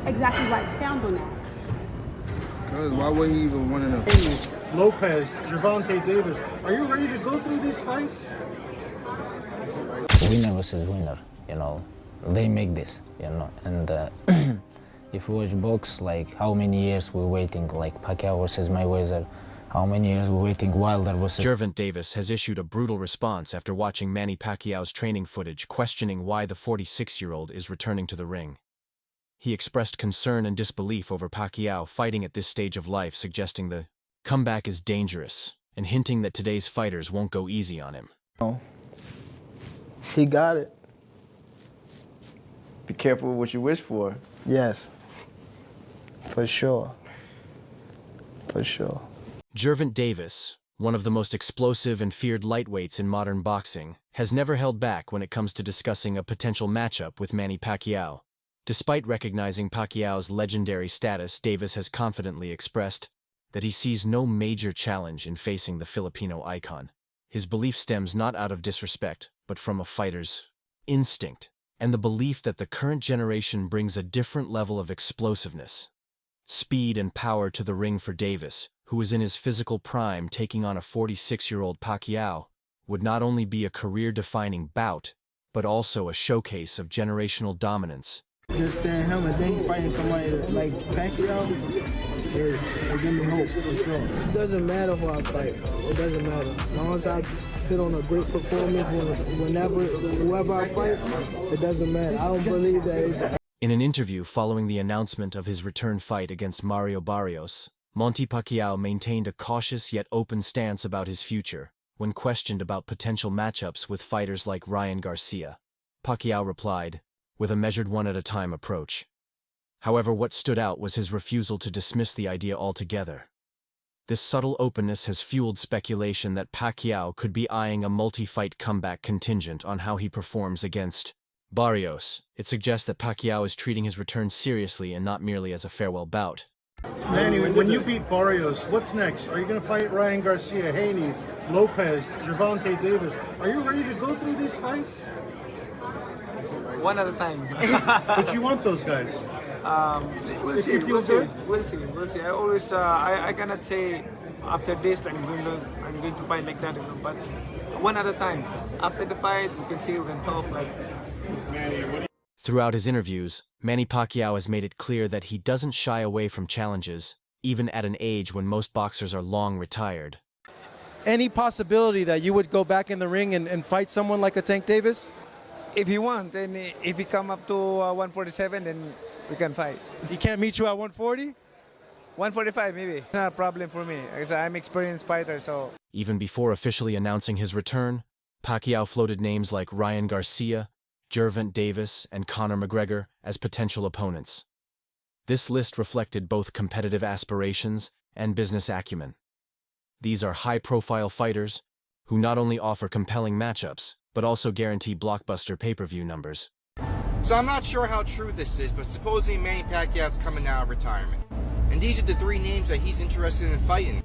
exactly why expound on that. Because why would he even want to know? Lopez, Gervonta Davis, are you ready to go through these fights? Winner versus winner, they make this, and if we watch box, like how many years we're waiting, like Pacquiao versus Mayweather, how many years we're waiting Wilder versus... Gervonta Davis has issued a brutal response after watching Manny Pacquiao's training footage, questioning why the 46-year-old is returning to the ring. He expressed concern and disbelief over Pacquiao fighting at this stage of life, suggesting the comeback is dangerous, and hinting that today's fighters won't go easy on him. He got it. Be careful with what you wish for. Yes. For sure. For sure. Gervonta Davis, one of the most explosive and feared lightweights in modern boxing, has never held back when it comes to discussing a potential matchup with Manny Pacquiao. Despite recognizing Pacquiao's legendary status, Davis has confidently expressed that he sees no major challenge in facing the Filipino icon. His belief stems not out of disrespect, but from a fighter's instinct, and the belief that the current generation brings a different level of explosiveness, speed, and power to the ring. For Davis, who is in his physical prime, taking on a 46-year-old Pacquiao would not only be a career-defining bout, but also a showcase of generational dominance. Just saying him and then fighting somebody like Pacquiao is give me hope for sure. It doesn't matter who I fight. It doesn't matter. As long as I put on a great performance whoever I fight, it doesn't matter. I don't believe that it's... In an interview following the announcement of his return fight against Mario Barrios, Manny Pacquiao maintained a cautious yet open stance about his future. When questioned about potential matchups with fighters like Ryan Garcia, Pacquiao replied, with a measured one-at-a-time approach. However, what stood out was his refusal to dismiss the idea altogether. This subtle openness has fueled speculation that Pacquiao could be eyeing a multi-fight comeback contingent on how he performs against Barrios. It suggests that Pacquiao is treating his return seriously and not merely as a farewell bout. Manny, when you beat Barrios, what's next? Are you going to fight Ryan Garcia, Haney, Lopez, Gervonta Davis? Are you ready to go through these fights? One at a time. But you want those guys? We'll see. We'll see. I always, I cannot say after this I'm going to fight like that, but one at a time. After the fight, we can see, we can talk like. Throughout his interviews, Manny Pacquiao has made it clear that he doesn't shy away from challenges, even at an age when most boxers are long retired. Any possibility that you would go back in the ring and fight someone like a Tank Davis? If he wants, and if he come up to 147, then we can fight. He can't meet you at 140? 145 maybe. It's not a problem for me, because I'm an experienced fighter, so. Even before officially announcing his return, Pacquiao floated names like Ryan Garcia, Gervonta Davis, and Conor McGregor as potential opponents. This list reflected both competitive aspirations and business acumen. These are high-profile fighters who not only offer compelling matchups, but also guarantee blockbuster pay-per-view numbers. So I'm not sure how true this is, but supposedly Manny Pacquiao's coming out of retirement. And these are the three names that he's interested in fighting.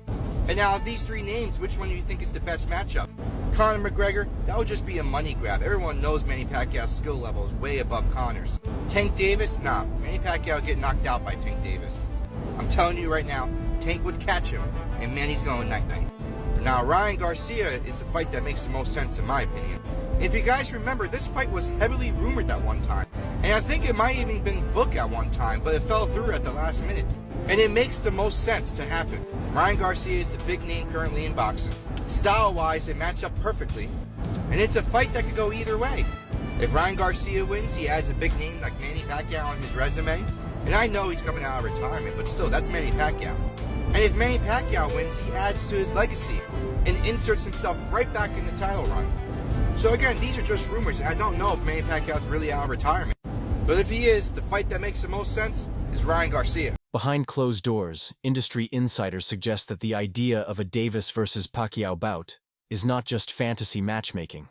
And now of these three names, which one do you think is the best matchup? Conor McGregor, that would just be a money grab. Everyone knows Manny Pacquiao's skill level is way above Conor's. Tank Davis? Nah, Manny Pacquiao would get knocked out by Tank Davis. I'm telling you right now, Tank would catch him, and Manny's going night-night. Now, Ryan Garcia is the fight that makes the most sense in my opinion. If you guys remember, this fight was heavily rumored at one time. And I think it might even been booked at one time, but it fell through at the last minute. And it makes the most sense to happen. Ryan Garcia is the big name currently in boxing. Style-wise, they match up perfectly. And it's a fight that could go either way. If Ryan Garcia wins, he adds a big name like Manny Pacquiao on his resume. And I know he's coming out of retirement, but still, that's Manny Pacquiao. And if Manny Pacquiao wins, he adds to his legacy and inserts himself right back in the title run. So again, these are just rumors, and I don't know if Manny Pacquiao's really out of retirement. But if he is, the fight that makes the most sense is Ryan Garcia. Behind closed doors, industry insiders suggest that the idea of a Davis versus Pacquiao bout is not just fantasy matchmaking.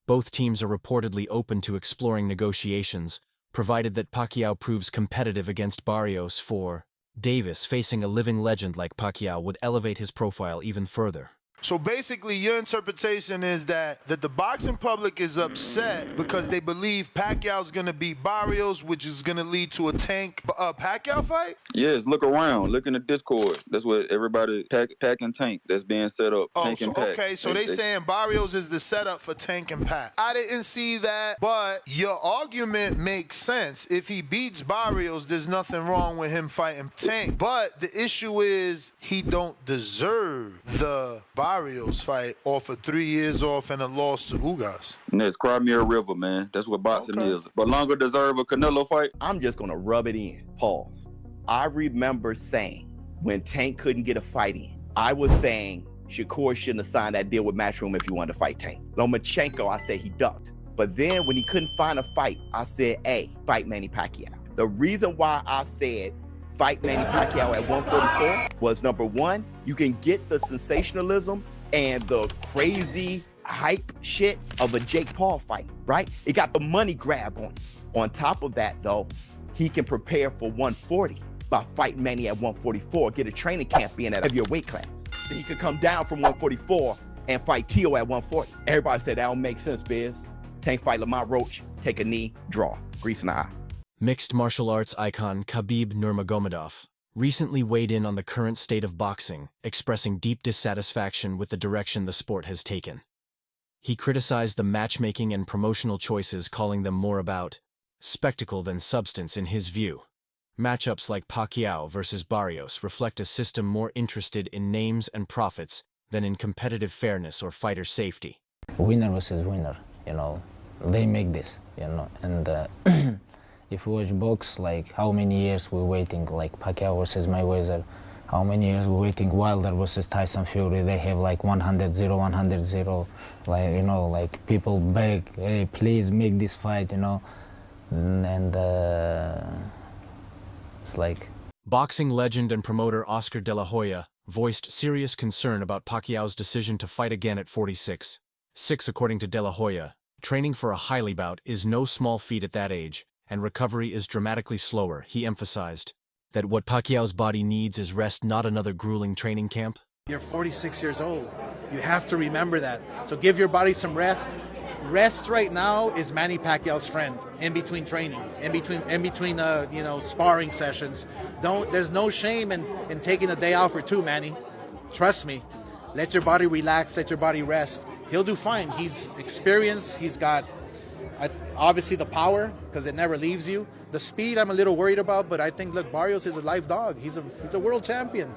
Both teams are reportedly open to exploring negotiations, provided that Pacquiao proves competitive against Barrios. For Davis, facing a living legend like Pacquiao would elevate his profile even further. So basically, your interpretation is that the boxing public is upset because they believe Pacquiao's going to beat Barrios, which is going to lead to a Tank Pacquiao fight? Yes, look around. Look in the Discord. That's what everybody, Pac and Tank, that's being set up. Oh, Tank so and Pac. okay, so they saying Barrios is the setup for Tank and Pac. I didn't see that, but your argument makes sense. If he beats Barrios, there's nothing wrong with him fighting Tank. But the issue is he don't deserve the Barrios fight off of 3 years off and a loss to Ugas. And that's Crimea River, man. That's what boxing is. But longer deserve a Canelo fight? I'm just going to rub it in. Pause. I remember saying when Tank couldn't get a fight in, I was saying Shakur shouldn't have signed that deal with Matchroom if he wanted to fight Tank. Lomachenko, I said he ducked. But then when he couldn't find a fight, I said, hey, fight Manny Pacquiao. The reason why I said fight Manny Pacquiao at 144 was, number one, you can get the sensationalism and the crazy hype shit of a Jake Paul fight, right? It got the money grab on it. On top of that, though, he can prepare for 140 by fighting Manny at 144, get a training camp in at a heavier weight class. Then he could come down from 144 and fight Tio at 140. Everybody said that don't make sense, Biz. Tank fight Lamont Roach, take a knee, draw, grease in the eye. Mixed martial arts icon Khabib Nurmagomedov recently weighed in on the current state of boxing, expressing deep dissatisfaction with the direction the sport has taken. He criticized the matchmaking and promotional choices, calling them more about spectacle than substance in his view. Matchups like Pacquiao versus Barrios reflect a system more interested in names and profits than in competitive fairness or fighter safety. Winner versus winner, they make this, and if we watch box, like how many years we're waiting, like Pacquiao versus Mayweather, how many years we're waiting, Wilder versus Tyson Fury, they have like 100-0, 100-0, like people beg, hey, please make this fight, and it's like... Boxing legend and promoter Oscar De La Hoya voiced serious concern about Pacquiao's decision to fight again at 46. According to De La Hoya, training for a highly bout is no small feat at that age, and recovery is dramatically slower. He emphasized that what Pacquiao's body needs is rest, not another grueling training camp. You're 46 years old. You have to remember that. So give your body some rest. Rest right now is Manny Pacquiao's friend in between training, in between sparring sessions. There's no shame in taking a day out for two, Manny. Trust me. Let your body relax, let your body rest. He'll do fine. He's experienced. He's got obviously the power because it never leaves you. The speed I'm a little worried about, but I think, look, Barrios is a live dog. He's a world champion,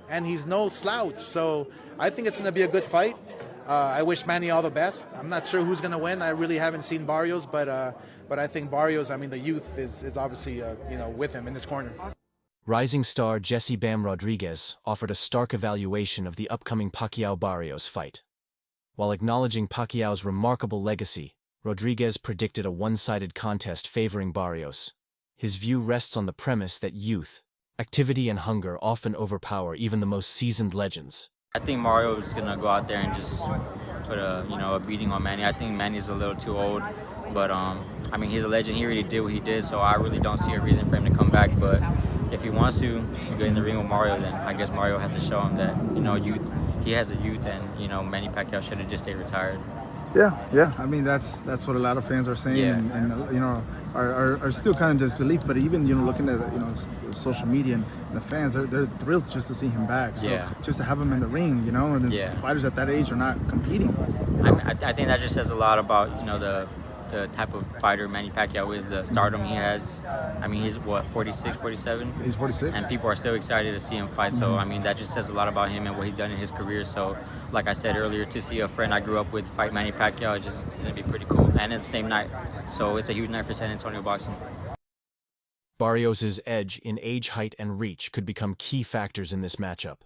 and he's no slouch. So I think it's going to be a good fight. I wish Manny all the best. I'm not sure who's going to win. I really haven't seen Barrios, but I think Barrios, the youth is obviously with him in his corner. Rising star Jesse Bam Rodriguez offered a stark evaluation of the upcoming Pacquiao-Barrios fight. While acknowledging Pacquiao's remarkable legacy, Rodriguez predicted a one-sided contest favoring Barrios. His view rests on the premise that youth, activity and hunger often overpower even the most seasoned legends. I think Mario is going to go out there and just put a beating on Manny. I think Manny's a little too old, but he's a legend. He really did what he did, so I really don't see a reason for him to come back. But if he wants to get in the ring with Mario, then I guess Mario has to show him that, youth. He has a youth, and Manny Pacquiao should have just stayed retired. Yeah. That's what a lot of fans are saying, and are still kind of disbelief. But even looking at social media and the fans, they're thrilled just to see him back. So just to have him in the ring, and fighters at that age are not competing. I think that just says a lot about the type of fighter Manny Pacquiao is, the stardom he has. He's what, 46, 47? He's 46. And people are still excited to see him fight. So, that just says a lot about him and what he's done in his career. So, like I said earlier, to see a friend I grew up with fight Manny Pacquiao is going to be pretty cool. And it's the same night. So, it's a huge night for San Antonio boxing. Barrios' edge in age, height, and reach could become key factors in this matchup.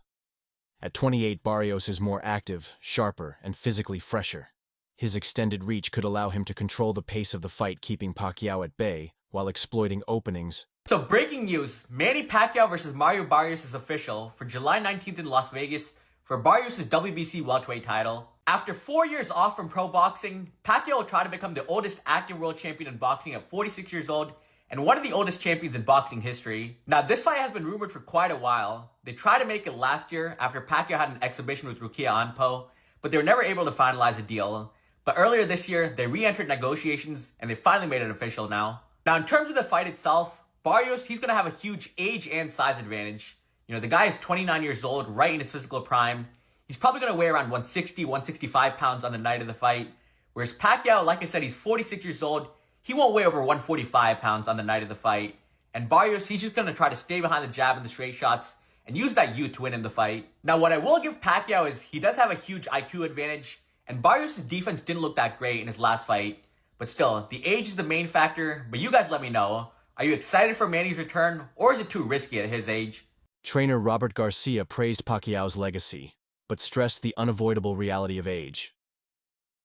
At 28, Barrios is more active, sharper, and physically fresher. His extended reach could allow him to control the pace of the fight, keeping Pacquiao at bay while exploiting openings. So breaking news, Manny Pacquiao versus Mario Barrios is official for July 19th in Las Vegas for Barrios' WBC welterweight title. After 4 years off from pro boxing, Pacquiao will try to become the oldest active world champion in boxing at 46 years old and one of the oldest champions in boxing history. Now, this fight has been rumored for quite a while. They tried to make it last year after Pacquiao had an exhibition with Rukia Anpo, but they were never able to finalize a deal. But earlier this year, they re-entered negotiations, and they finally made it official now. Now, in terms of the fight itself, Barrios, he's going to have a huge age and size advantage. You know, the guy is 29 years old, right in his physical prime. He's probably going to weigh around 160, 165 pounds on the night of the fight. Whereas Pacquiao, like I said, he's 46 years old. He won't weigh over 145 pounds on the night of the fight. And Barrios, he's just going to try to stay behind the jab and the straight shots and use that youth to win in the fight. Now, what I will give Pacquiao is he does have a huge IQ advantage. And Barrios' defense didn't look that great in his last fight. But still, the age is the main factor. But you guys let me know. Are you excited for Manny's return, or is it too risky at his age? Trainer Robert Garcia praised Pacquiao's legacy, but stressed the unavoidable reality of age.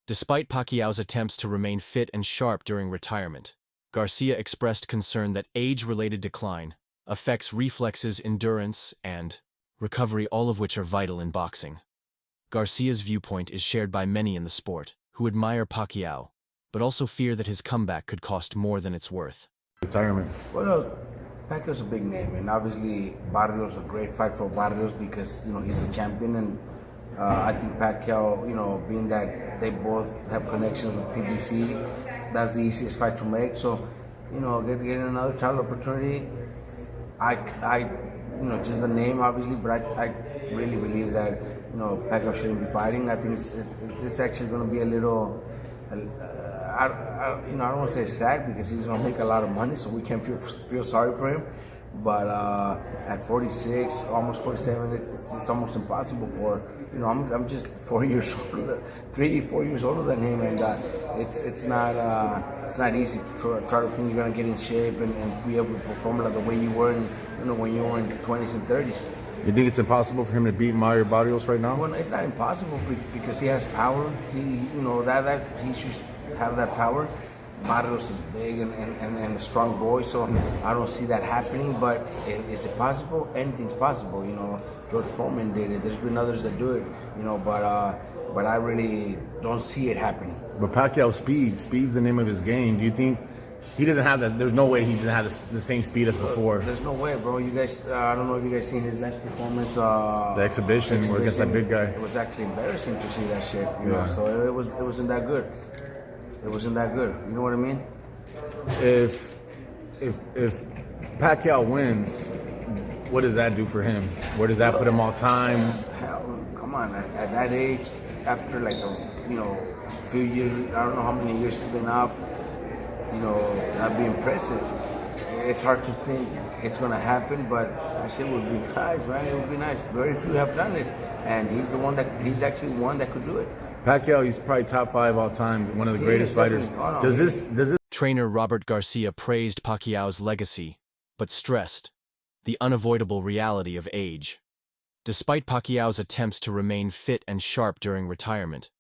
Despite Pacquiao's attempts to remain fit and sharp during retirement, Garcia expressed concern that age-related decline affects reflexes, endurance, and recovery, all of which are vital in boxing. Garcia's viewpoint is shared by many in the sport, who admire Pacquiao, but also fear that his comeback could cost more than it's worth. Retirement. Well, Pacquiao's a big name, and obviously Barrios a great fight for Barrios because he's a champion, and I think Pacquiao, being that they both have connections with PBC, that's the easiest fight to make. So, getting another title opportunity, I just the name obviously, but I really believe that Pacquiao shouldn't be fighting. I think it's actually going to be a little. I don't want to say sad because he's going to make a lot of money, so we can't feel sorry for him. But at 46, almost 47, it's almost impossible for I'm just 4 years older, 3-4 years older than him, and it's not easy to try to think you're going to get in shape and be able to perform like the way you were when you were in 20s and 30s. You think it's impossible for him to beat Mario Barrios right now? Well, it's not impossible because he has power. That he should have that power. Barrios is big and a strong boy, so I don't see that happening. But is it possible? Anything's possible. George Foreman did it. There's been others that do it. But I really don't see it happening. But Pacquiao's speed's the name of his game. Do you think he doesn't have that? There's no way he doesn't have the same speed as before. There's no way, bro. You guys, I don't know if you guys seen his last performance. The exhibition where against that big guy. It was actually embarrassing to see that shit. You know, so it wasn't that good. It wasn't that good. You know what I mean? If Pacquiao wins, what does that do for him? Where does that put him all time? Hell, come on, at that age, after like a few years, I don't know how many years he's been up. That'd be impressive. It's hard to think it's gonna happen, but that shit would be nice, man. It would be nice. Very few have done it, and he's actually one that could do it. Pacquiao, he's probably top 5 all time, one of the greatest fighters. Does this? Trainer Robert Garcia praised Pacquiao's legacy, but stressed the unavoidable reality of age. Despite Pacquiao's attempts to remain fit and sharp during retirement,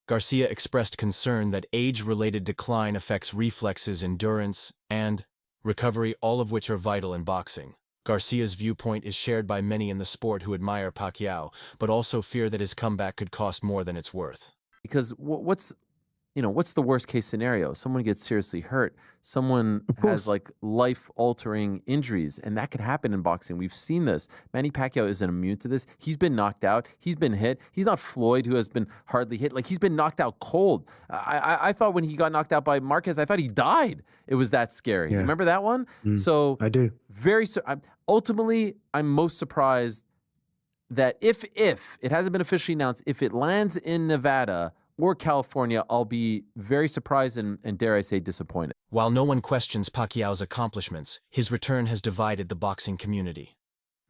Garcia expressed concern that age-related decline affects reflexes, endurance, and recovery, all of which are vital in boxing. Garcia's viewpoint is shared by many in the sport who admire Pacquiao, but also fear that his comeback could cost more than it's worth. Because what's the worst case scenario? Someone gets seriously hurt. Someone has like life-altering injuries, and that could happen in boxing. We've seen this. Manny Pacquiao isn't immune to this. He's been knocked out. He's been hit. He's not Floyd, who has been hardly hit. Like, he's been knocked out cold. I thought when he got knocked out by Marquez, I thought he died. It was that scary. Yeah. Remember that one? So I do. Ultimately, I'm most surprised that if it hasn't been officially announced, if it lands in Nevada or California, I'll be very surprised and dare I say disappointed. While no one questions Pacquiao's accomplishments, his return has divided the boxing community.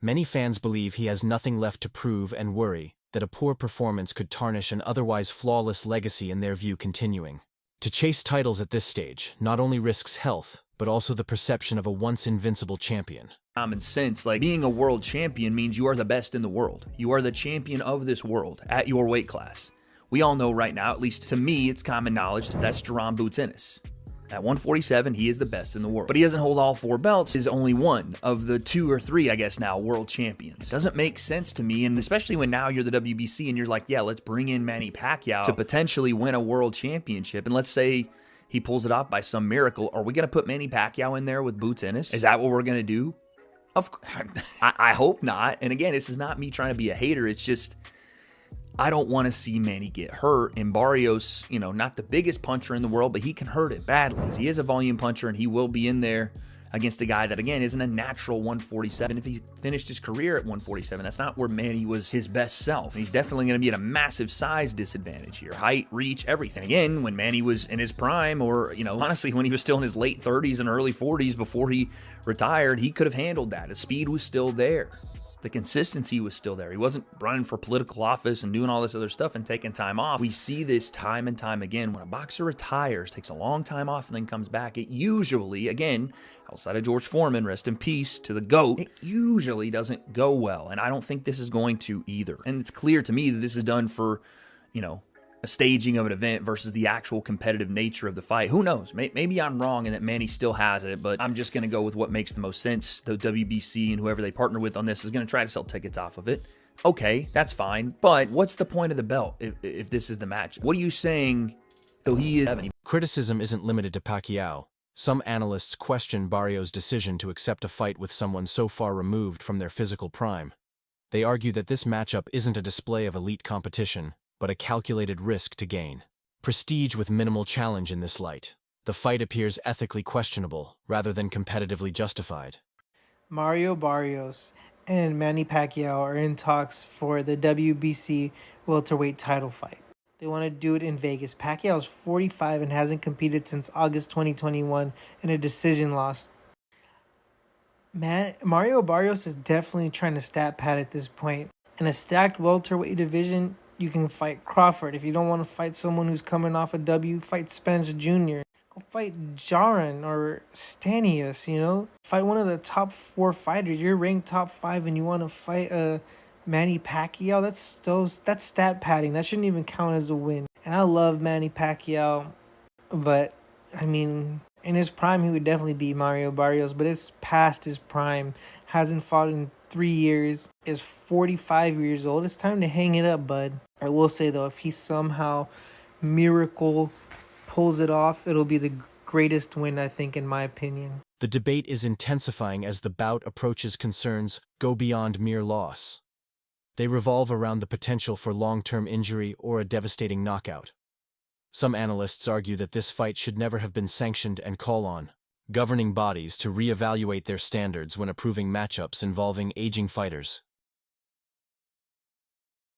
Many fans believe he has nothing left to prove and worry that a poor performance could tarnish an otherwise flawless legacy, in their view, continuing. To chase titles at this stage not only risks health, but also the perception of a once invincible champion. Common sense, like being a world champion means you are the best in the world. You are the champion of this world at your weight class. We all know right now, at least to me, it's common knowledge that that's Jaron Boots Ennis. At 147, he is the best in the world. But he doesn't hold all 4 belts. He's only one of the 2 or 3, I guess now, world champions. It doesn't make sense to me, and especially when now you're the WBC and you're like, yeah, let's bring in Manny Pacquiao to potentially win a world championship. And let's say he pulls it off by some miracle. Are we going to put Manny Pacquiao in there with Boots Ennis? Is that what we're going to do? I hope not. And again, this is not me trying to be a hater. It's just, I don't want to see Manny get hurt. And Barrios, you know, not the biggest puncher in the world, but he can hurt it badly. He is a volume puncher, and he will be in there against a guy that, again, isn't a natural 147. If he finished his career at 147, that's not where Manny was his best self. And he's definitely going to be at a massive size disadvantage here. Height, reach, everything. Again, when Manny was in his prime, or, you know, honestly, when he was still in his late 30s and early 40s before he retired, he could have handled that. His speed was still there. The consistency was still there. He wasn't running for political office and doing all this other stuff and taking time off. We see this time and time again. When a boxer retires, takes a long time off, and then comes back, it usually, again, outside of George Foreman, rest in peace to the GOAT, it usually doesn't go well. And I don't think this is going to either. And it's clear to me that this is done for, you know, a staging of an event versus the actual competitive nature of the fight. Who knows? Maybe I'm wrong and that Manny still has it, but I'm just going to go with what makes the most sense. The WBC and whoever they partner with on this is going to try to sell tickets off of it. Okay, that's fine. But what's the point of the belt if this is the match? What are you saying? So he is. Criticism isn't limited to Pacquiao. Some analysts question Barrios' decision to accept a fight with someone so far removed from their physical prime. They argue that this matchup isn't a display of elite competition, but a calculated risk to gain. Prestige with minimal challenge in this light. The fight appears ethically questionable, rather than competitively justified. Mario Barrios and Manny Pacquiao are in talks for the WBC welterweight title fight. They want to do it in Vegas. Pacquiao is 45 and hasn't competed since August 2021 in a decision loss. Mario Barrios is definitely trying to stat pad at this point. In a stacked welterweight division, you can fight Crawford. If you don't want to fight someone who's coming off a W, fight Spence Jr. Go fight Jaron or Stanius, you know? Fight one of the top 4 fighters. You're ranked top 5 and you want to fight Manny Pacquiao. That's stat padding. That shouldn't even count as a win. And I love Manny Pacquiao, but, I mean, in his prime, he would definitely beat Mario Barrios, but it's past his prime. Hasn't fought in 3 years, is 45 years old. It's time to hang it up, bud. I will say, though, if he somehow miracle pulls it off, it'll be the greatest win, I think, in my opinion. The debate is intensifying as the bout approaches concerns go beyond mere loss. They revolve around the potential for long-term injury or a devastating knockout. Some analysts argue that this fight should never have been sanctioned and call on governing bodies to reevaluate their standards when approving matchups involving aging fighters.